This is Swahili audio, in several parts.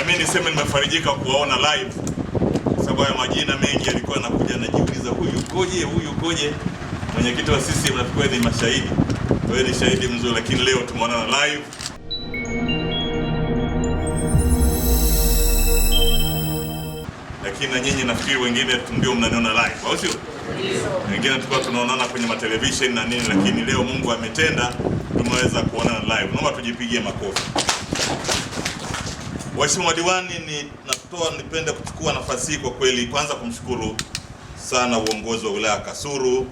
mimi niseme nimefarijika kuwaona live, kwa sababu haya majina mengi yalikuwa yanakuja najiuliza huyu koje. Mwenyekiti wa CCM nafikiri ni mashahidi. Wewe ni shahidi mzuri, lakini leo tumeona live. Lakini na nyinyi nafikiri wengine ndio mnaniona live, au sio? Wengine tulikuwa tunaonana kwenye matelevision na nini, lakini leo Mungu ametenda tumeweza kuonana live. Naomba tujipigie makofi. Waheshimiwa diwani, nipende kuchukua nafasi hii kwa kweli kwanza kumshukuru sana uongozi wa wilaya Kasulu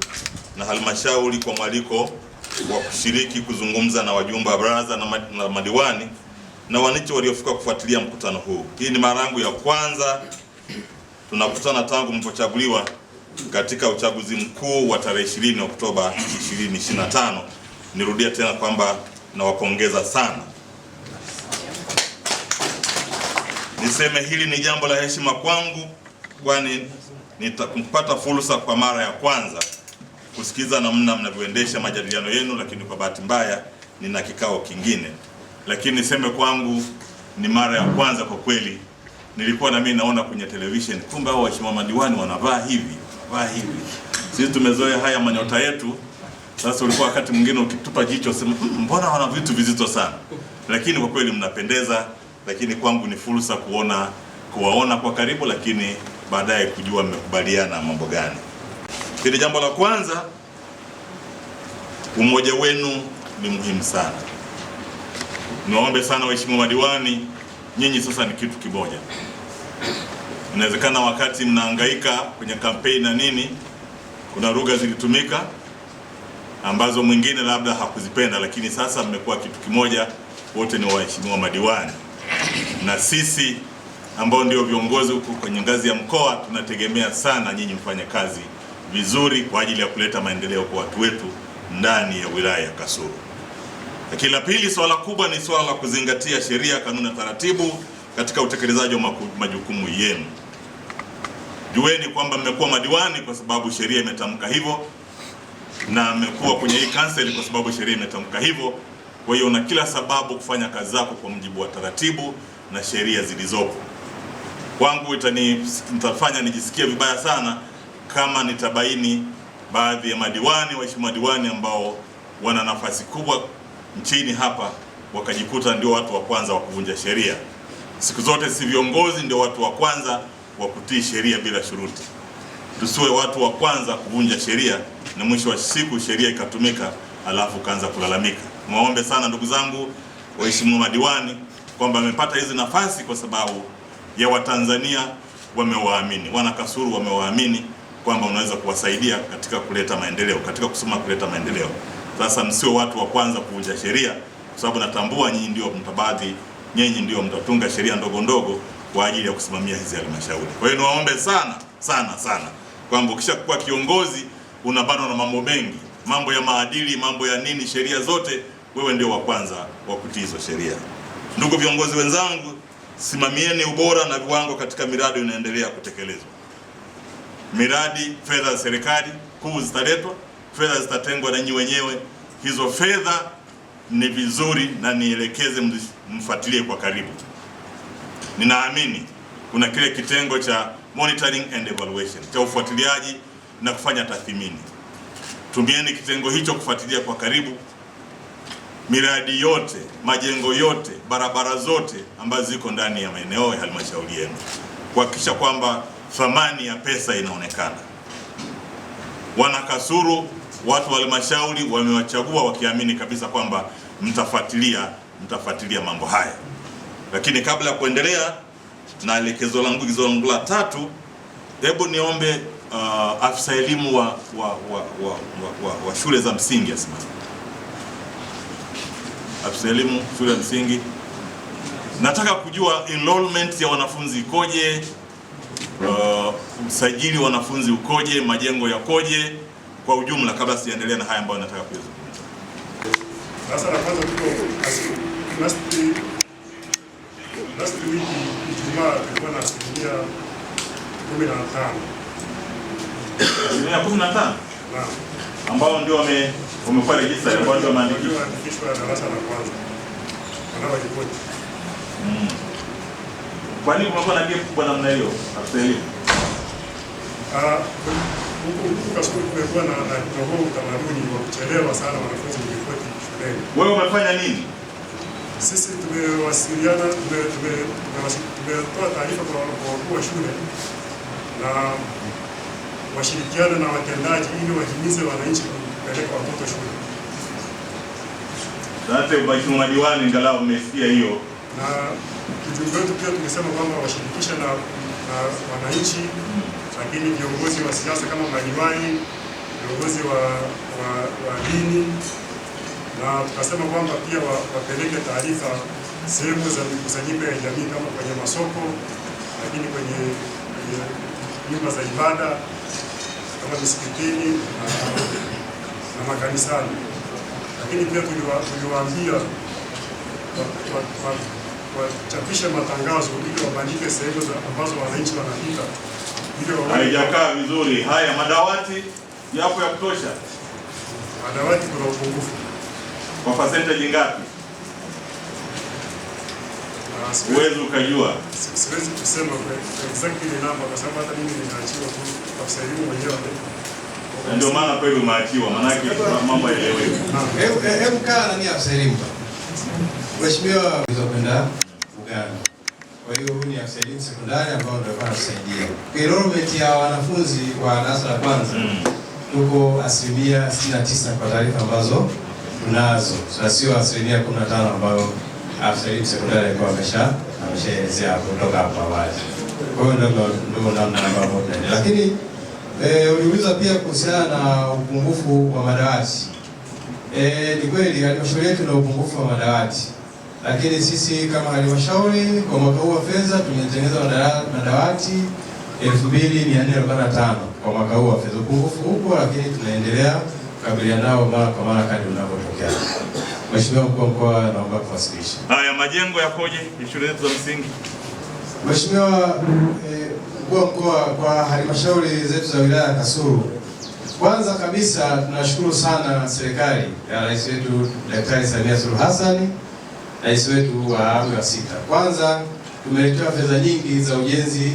na halmashauri kwa mwaliko wa kushiriki kuzungumza na wajumbe wa baraza na madiwani na wananchi waliofika kufuatilia mkutano huu. Hii ni mara yangu ya kwanza tunakutana tangu mlipochaguliwa katika uchaguzi mkuu wa tarehe 20 Oktoba 2025. Nirudia tena kwamba nawapongeza sana. Niseme hili ni jambo la heshima kwangu, kwani nitapata fursa kwa mara ya kwanza kusikiza namna mnavyoendesha majadiliano yenu, lakini kwa bahati mbaya nina kikao kingine. Lakini niseme kwangu ni mara ya kwanza kwa kweli. Nilikuwa na mimi naona kwenye television, kumbe hao waheshimiwa madiwani wanavaa hivi. Sisi tumezoea haya manyota yetu. Sasa ulikuwa wakati mwingine ukitupa jicho sema mbona wana vitu vizito sana. Lakini kwa kweli mnapendeza, lakini kwangu ni fursa kuwaona kwa karibu, lakini baadaye kujua mmekubaliana mambo gani. Hili jambo la kwanza, umoja wenu ni muhimu sana. Niwaombe sana waheshimiwa madiwani, nyinyi sasa ni kitu kimoja. Inawezekana wakati mnahangaika kwenye kampeni na nini, kuna lugha zilitumika ambazo mwingine labda hakuzipenda, lakini sasa mmekuwa kitu kimoja, wote ni waheshimiwa madiwani. Na sisi ambao ndio viongozi huku kwenye ngazi ya mkoa tunategemea sana nyinyi mfanye kazi vizuri kwa ajili ya kuleta maendeleo kwa watu wetu ndani ya wilaya ya Kasulu. Lakini la pili, swala kubwa ni swala la kuzingatia sheria, kanuni na taratibu katika utekelezaji wa majukumu yenu. Jueni kwamba mmekuwa madiwani kwa sababu sheria imetamka hivyo, na mmekuwa kwenye hii council kwa sababu sheria imetamka hivyo. Kwa hiyo una kila sababu kufanya kazi zako kwa mujibu wa taratibu na sheria zilizopo. Kwangu nitafanya nijisikie vibaya sana kama nitabaini baadhi ya madiwani, waheshimiwa madiwani ambao wana nafasi kubwa nchini hapa wakajikuta ndio watu wa kwanza wa kuvunja sheria. Siku zote si viongozi ndio watu wa kwanza wa kutii sheria bila shuruti. Tusiwe watu wa kwanza kuvunja sheria na mwisho wa siku sheria ikatumika alafu kaanza kulalamika. Muombe sana ndugu zangu waheshimiwa madiwani kwamba mmepata hizi nafasi kwa sababu ya Watanzania wamewaamini, wana Kasulu wamewaamini kwamba unaweza kuwasaidia katika kuleta maendeleo, katika kusoma kuleta maendeleo. Sasa msio watu wa kwanza kuvunja sheria, kwa sababu natambua nyinyi ndio mtatunga sheria ndogo ndogo kwa ajili ya kusimamia hizi halmashauri. Kwa hiyo niwaombe sana kwamba ukishakuwa kiongozi unabanwa na mambo mengi, mambo ya maadili, mambo ya nini, sheria zote, wewe ndio wa kwanza wa kutii hizo sheria. Ndugu viongozi wenzangu, simamieni ubora na viwango katika miradi inaendelea kutekelezwa. Miradi, fedha za serikali kuu zitaletwa, fedha zitatengwa na nyinyi wenyewe. Hizo fedha ni vizuri na nielekeze mfuatilie kwa karibu. Ninaamini kuna kile kitengo cha monitoring and evaluation, cha ufuatiliaji na kufanya tathmini. Tumieni kitengo hicho kufuatilia kwa karibu miradi yote, majengo yote, barabara zote ambazo ziko ndani ya maeneo ya halmashauri yenu, kuhakikisha kwamba thamani ya pesa inaonekana. Wana Kasulu, watu wa halmashauri wamewachagua wakiamini kabisa kwamba mtafuatilia mambo haya. Lakini kabla ya kuendelea na elekezo langu la tatu, hebu niombe afisa elimu wa shule za msingi asimame. Afisa elimu shule ya msingi, nataka kujua enrollment ya wanafunzi ikoje, usajili wa wanafunzi ukoje, majengo yakoje kwa ujumla, kabla sijaendelea na haya ambayo nataka kuzungumza. Sasa na kwanza last week Ijumaa tulikuwa na asilimia 15 ambao ndio wamekuwa register, ambao ndio wameandikishwa darasa la kwanza. Wanawa ripoti. Kwa nini kumekuwa na gap kubwa namna hiyo? Afisa elimu. Huku Kasulu kumekuwa na utamaduni wa kuchelewa sana wanafunzi kuripoti shuleni. Wewe umefanya nini? Sisi tumewasiliana, tumetoa taarifa kwa wakuu wa shule na washirikiana na watendaji ili wahimize wananchi kupeleka watoto shule. Sasa Mheshimiwa Madiwani, ingalau mmesikia hiyo, na ujumbe wetu pia tumesema kwamba washirikishe na wananchi, lakini viongozi wa siasa kama madiwani, viongozi wa dini, na tukasema kwamba pia wapeleke taarifa sehemu za mikusanyiko ya jamii kama kwenye masoko, lakini kwenye nyumba za ibada kama misikitini na makanisani. Lakini pia tuliwaambia wachapishe matangazo ili wabandike sehemu ambazo wananchi wanapita. Haijakaa vizuri. Haya, madawati yapo ya kutosha? Madawati kuna upungufu. Kwa percentage ngapi? Uwezo ukajua? Siwezi kusema exactly namba kwa sababu hata mimi ninaachiwa tu afisa elimu mwenyewe. Ndio maana kwa hiyo umeachiwa, maana yake mambo yaeleweke. Hebu kaa nani afisa elimu. Mheshimiwa kwenda Uganda. Kwa hiyo huyu ni afisa elimu sekondari ambao ndio anasaidia. Enrollment ya wanafunzi wa darasa la kwanza tuko 69% kwa taarifa ambazo tunazo. Sasa sio 15% ambayo afisa elimu sekondari alikuwa ameshaelezea kutoka hapo awali. Kwa hiyo ndio namna ambayo tunaendelea. Lakini uliuliza pia kuhusiana na upungufu wa madawati. Ni kweli halmashauri yetu ina upungufu wa madawati. Lakini sisi kama halmashauri kwa mwaka huu wa fedha tumetengeneza madawati 2445 kwa mwaka huu wa fedha. Upungufu huko, lakini tunaendelea kukabiliana nao mara kwa mara kadri unavyotokea. Mheshimiwa Mkuu wa Mkoa, naomba kuwasilisha. Haya, majengo yakoje shule zetu za msingi? Mheshimiwa Mkuu wa Mkoa, kwa halmashauri zetu za wilaya ya Kasulu, kwanza kabisa tunashukuru sana serikali ya Rais wetu Daktari Samia Suluhu Hassan, Rais wetu wa awamu ya 6. Kwanza tumeletewa fedha nyingi za ujenzi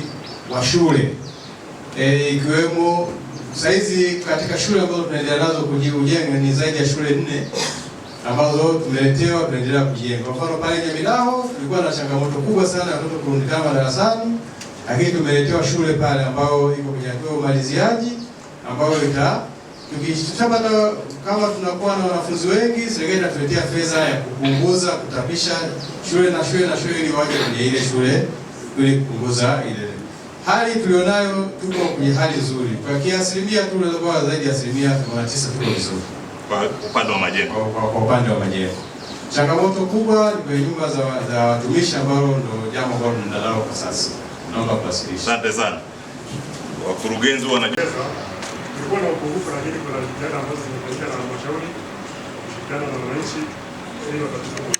wa shule, ikiwemo saizi katika shule ambazo tunaendelea nazo kujenga ni zaidi ya shule 4 ambazo tumeletewa, tunaendelea kujenga. Kwa mfano pale Nyamilao tulikuwa na changamoto kubwa sana ya watoto kurundikana madarasani, lakini tumeletewa shule pale ambayo iko kwenye hatua ya umaliziaji, ambayo tukishapata kama tunakuwa na wanafunzi wengi, serikali inatuletea fedha ya kupunguza kutapisha shule na shule ili waje kwenye ile shule ili kupunguza ile hali tulionayo. Tuko kwenye hali nzuri kwa kiasilimia tu, tunaweza zaidi ya 89% tuko vizuri kwa upande wa majengo. Kwa upande wa majengo, changamoto kubwa ni kwenye nyumba za watumishi, ambalo ndio jambo ambalo tunaendelea kwa sasa. Naomba kuwasilisha. Asante sana. Wakurugenzi wanajua kulikuwa na upungufu, lakini kuna jitihada ambazo zimefanyika na halmashauri kushirikiana na wananchi ili watatuze.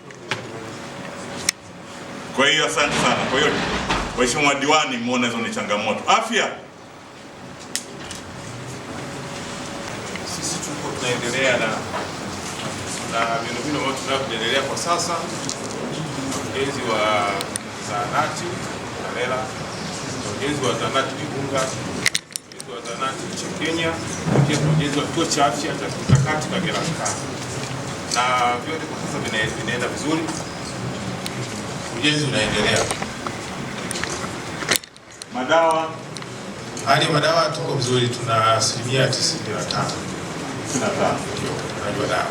Kwa hiyo asante sana. Kwa hiyo Mheshimiwa Diwani, muone hizo ni changamoto. Afya, sisi tuko tunaendelea na miundombinu ambayo tunaendelea kwa sasa, ujenzi wa zahanati Kalela, ujenzi wa zahanati Igunga, ujenzi wa zahanati Chekenya, pia ujenzi wa kituo cha afya cha kimkakati Kagera Nkana, na vyote kwa sasa vinaenda vizuri, ujenzi unaendelea. madawa, hali ya madawa tuko vizuri, tuna 95%. Unajua dawa.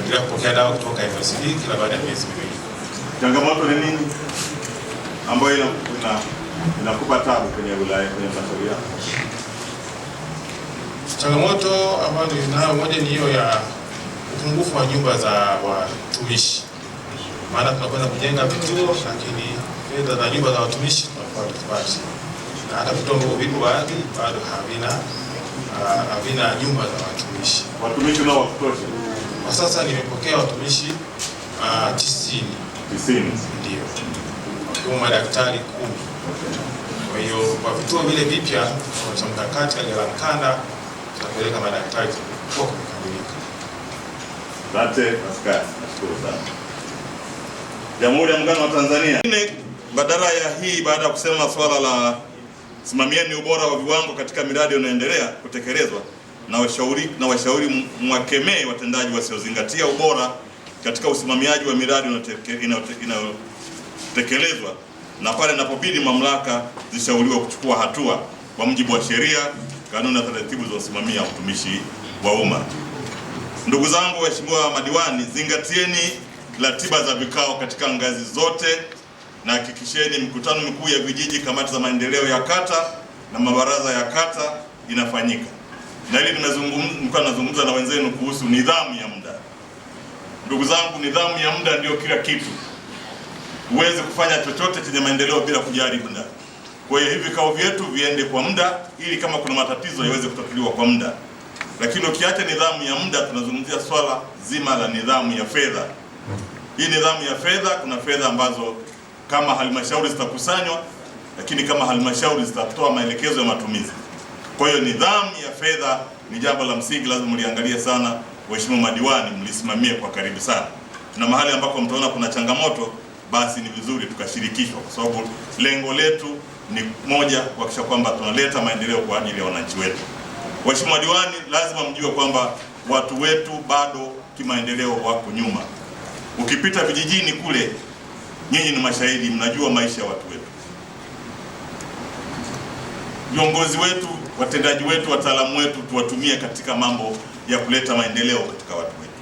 Ndio kupokea dawa kutoka MSD kila baada ya miezi miwili. Changamoto ni nini ambayo inakupa tabu kwenye wilaya, kwenye halmashauri yako? Changamoto ambayo ninayo moja ni hiyo ya upungufu wa nyumba za watumishi. Maana tunakwenda kujenga vituo, lakini fedha za nyumba za watumishi tunakuwa tofauti. Na hata vituo vipo baadhi bado havina nyumba za watumishi. Watumishi nao wa kutosha? Kwa sasa nimepokea watumishi 90. Ndio. Wakiwemo madaktari 10. Kwa hiyo kwa vituo vile vipya cha mkakati Kagera Nkana tunapeleka madaktari kwa kukamilika. Asante askari, nashukuru sana. Jamhuri ya Muungano wa Tanzania. badala ya hii, baada ya kusema swala la simamieni ubora wa viwango katika miradi inayoendelea kutekelezwa, na washauri mwakemee watendaji wasiozingatia ubora katika usimamiaji wa miradi inayotekelezwa, na pale inapobidi mamlaka zishauriwa kuchukua hatua kwa mujibu wa sheria, kanuni na taratibu za usimamia utumishi wa umma. Ndugu zangu waheshimiwa madiwani, zingatieni ratiba za vikao katika ngazi zote na hakikisheni mikutano mikuu ya vijiji, kamati za maendeleo ya kata na mabaraza ya kata inafanyika. Na hili nilikuwa nazungumza na wenzenu kuhusu nidhamu ya muda. Ndugu zangu, nidhamu ya muda ndio kila kitu. Huwezi kufanya chochote chenye maendeleo bila kujali muda. Kwa hiyo hivi vikao vyetu viende kwa muda, ili kama kuna matatizo yaweze kutatuliwa kwa muda. Lakini ukiacha nidhamu ya muda, tunazungumzia swala zima la nidhamu ya fedha. Hii nidhamu ya fedha, kuna fedha ambazo kama halmashauri zitakusanywa, lakini kama halmashauri zitatoa maelekezo ya matumizi. Kwa hiyo nidhamu ya fedha ni jambo la msingi, lazima mliangalie sana. Waheshimiwa madiwani, mlisimamie kwa karibu sana, na mahali ambako mtaona kuna changamoto, basi ni vizuri tukashirikishwa, kwa sababu lengo letu ni moja, kuhakikisha kwamba tunaleta maendeleo kwa ajili ya wananchi wetu. Waheshimiwa madiwani, lazima mjue kwamba watu wetu bado kimaendeleo wako nyuma. Ukipita vijijini kule, nyinyi ni mashahidi, mnajua maisha ya watu wetu. Viongozi wetu, watendaji wetu, wataalamu wetu tuwatumie katika mambo ya kuleta maendeleo katika watu wetu.